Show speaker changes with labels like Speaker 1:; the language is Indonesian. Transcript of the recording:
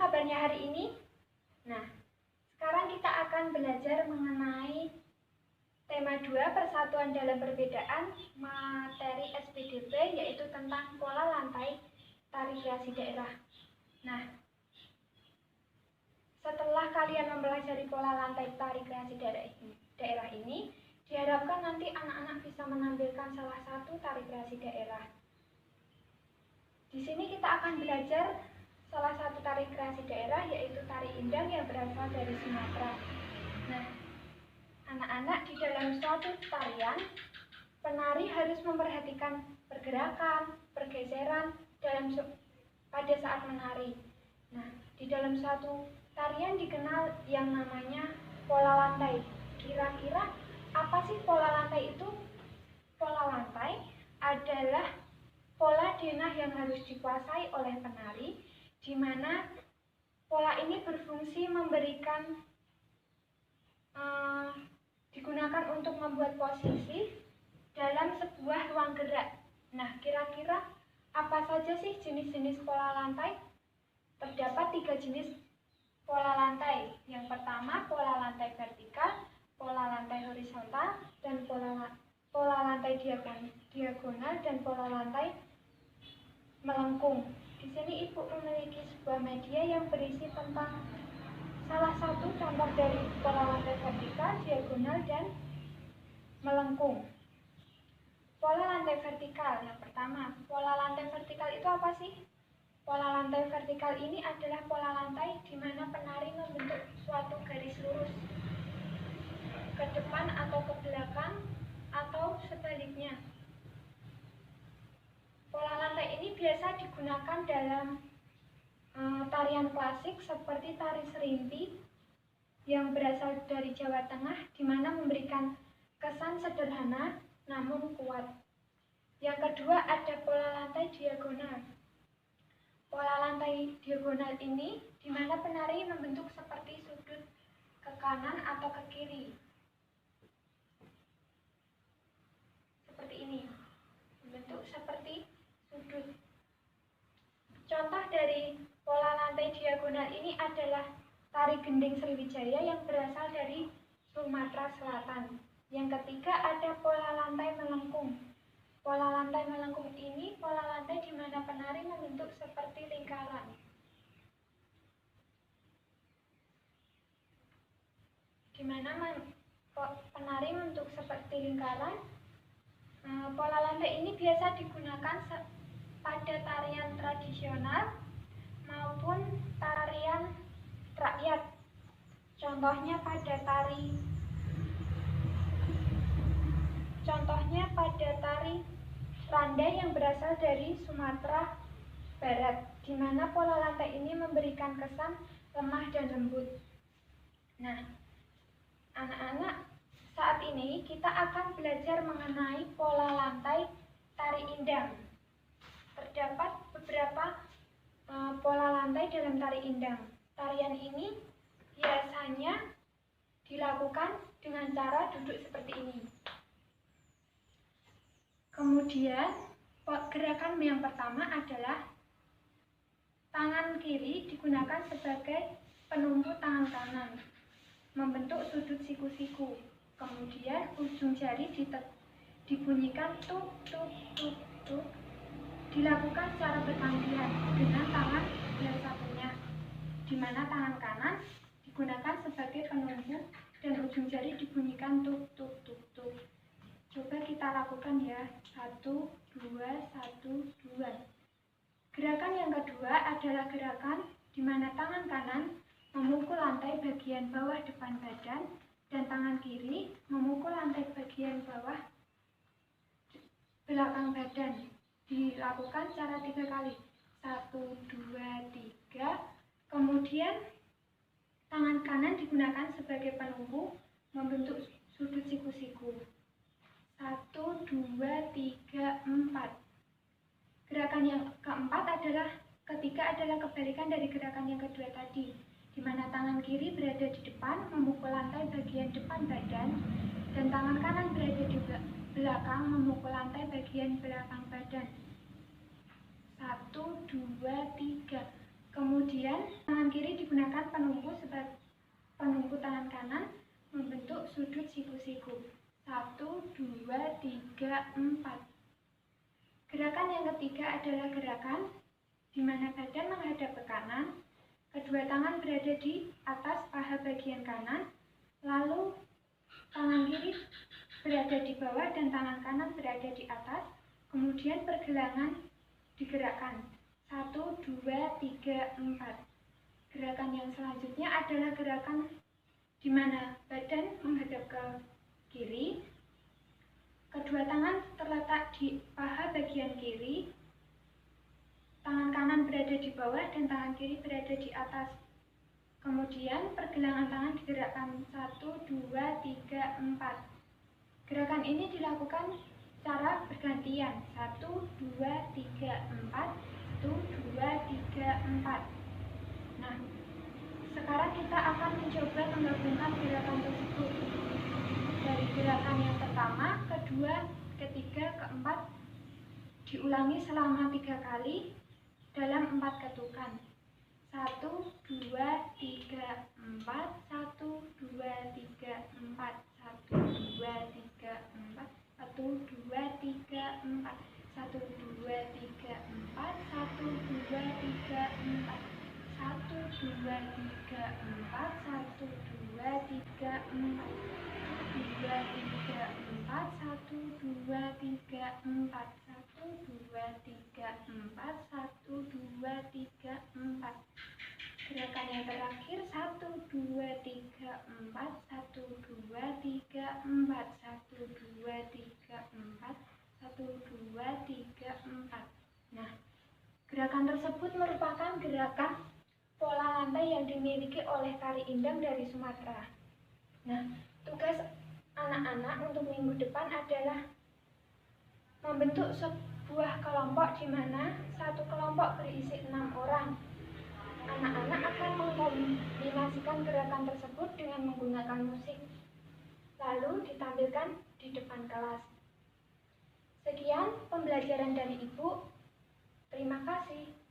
Speaker 1: kabarnya hari ini? Nah, sekarang kita akan belajar mengenai tema 2, persatuan dalam perbedaan, materi SPDB, yaitu tentang pola lantai tari kreasi daerah. Nah, setelah kalian mempelajari pola lantai tari kreasi daerah ini, diharapkan nanti anak-anak bisa menampilkan salah satu tari kreasi daerah. Di sini kita akan belajar salah satu tari kreasi daerah, yaitu tari indang yang berasal dari Sumatera. Nah, anak-anak, di dalam suatu tarian, penari harus memperhatikan pergerakan, pergeseran pada saat menari. Nah, di dalam suatu tarian dikenal yang namanya pola lantai. Kira-kira apa sih pola lantai itu? Pola lantai adalah pola denah yang harus dikuasai oleh penari, di mana pola ini berfungsi memberikan digunakan untuk membuat posisi dalam sebuah ruang gerak. Nah, kira-kira apa saja sih jenis-jenis pola lantai? Terdapat 3 jenis pola lantai. Yang pertama, pola lantai vertikal, pola lantai horizontal, dan pola lantai diagonal, dan pola lantai melengkung. Di sini Ibu memiliki sebuah media yang berisi tentang salah satu contoh dari pola lantai vertikal, diagonal, dan melengkung. Pola lantai vertikal. Yang pertama, pola lantai vertikal itu apa sih? Pola lantai vertikal ini adalah pola lantai di mana penari membentuk suatu garis lurus ke depan atau ke belakang atau sebaliknya. Pola lantai ini biasa digunakan dalam tarian klasik seperti tari serimpi yang berasal dari Jawa Tengah, di mana memberikan kesan sederhana namun kuat. Yang kedua, ada pola lantai diagonal. Pola lantai diagonal ini di mana penari membentuk seperti sudut ke kanan atau ke kiri. Seperti ini. Membentuk seperti sudut. Contoh dari pola lantai diagonal ini adalah tari gending Sriwijaya yang berasal dari Sumatera Selatan. Yang ketiga, ada pola lantai melengkung. Pola lantai melengkung ini pola lantai di mana penari membentuk seperti lingkaran. Di mana penari membentuk seperti lingkaran. Pola lantai ini biasa digunakan pada tarian tradisional maupun tarian rakyat. Contohnya pada tari Randai yang berasal dari Sumatera Barat, di mana pola lantai ini memberikan kesan lemah dan lembut. Nah, anak-anak, saat ini kita akan belajar mengenai pola lantai tari indang. Terdapat beberapa pola lantai dalam tari indang. Tarian ini biasanya dilakukan dengan cara duduk seperti ini. Kemudian, gerakan yang pertama adalah tangan kiri digunakan sebagai penumpu tangan kanan, membentuk sudut siku-siku. Kemudian, ujung jari dibunyikan tuk tuk tuk tuk. Dilakukan secara bergantian dengan tangan yang satunya, di mana tangan kanan digunakan sebagai penumpu dan ujung jari dibunyikan tuk tuk tuk tuk. Coba kita lakukan ya. 1, 2, 1, 2. Gerakan yang kedua adalah gerakan di mana tangan kanan memukul lantai bagian bawah depan badan dan tangan kiri memukul lantai bagian bawah belakang badan. Dilakukan secara 3 kali. 1, 2, 3. Kemudian tangan kanan digunakan sebagai penumpu membentuk sudut siku-siku. 1, 2, 3, 4. Gerakan yang keempat adalah kebalikan dari gerakan yang kedua tadi, di mana tangan kiri berada di depan memukul lantai bagian depan badan dan tangan kanan berada di belakang memukul lantai bagian belakang badan. 1, 2, 3. Kemudian tangan kiri digunakan penunggu sebagai penunggu tangan kanan membentuk sudut siku-siku. 1, 2, 3, 4. Gerakan yang ketiga adalah gerakan di mana badan menghadap ke kanan, kedua tangan berada di atas paha bagian kanan, lalu tangan kiri berada di bawah dan tangan kanan berada di atas, kemudian pergelangan digerakkan. 1, 2, 3, 4. Gerakan yang selanjutnya adalah gerakan di mana badan menghadap ke kiri, kedua tangan terletak di paha bagian kiri, tangan kanan berada di bawah dan tangan kiri berada di atas. Kemudian pergelangan tangan digerakkan 1, 2, 3, 4. Gerakan ini dilakukan secara bergantian. 1, 2, 3, 4. 1, 2, 3, 4. Nah, sekarang kita akan mencoba menggabungkan gerakan tersebut. Dari gerakan yang pertama, kedua, ketiga, keempat diulangi selama 3 kali dalam 4 ketukan. 1, 2, 3, 4. 1, 2, 3, 4. 1, 2, 3, 4. 1, 2, 3, 4. 1, 2, 3, 4. 1, 2, 3, 4. 1, 2, 3, 4. 1, 2, 3, 4. 2, 3, 4. 1, 2, 3, 4. 1, 2, 3, 4. 1, 2, 3, 4. Gerakan yang terakhir 1, 2, 3, 4. 1, 2, 3, 4. 1, 2, 3, 4. 1, 2, 3, 4. Nah, gerakan tersebut merupakan gerakan pola lantai yang dimiliki oleh tari Indang dari Sumatera. Nah, tugas anak-anak untuk minggu depan adalah membentuk sebuah kelompok di mana satu kelompok berisi 6 orang. Anak-anak akan mengkombinasikan gerakan tersebut dengan menggunakan musik, lalu ditampilkan di depan kelas. Sekian pembelajaran dari Ibu. Terima kasih.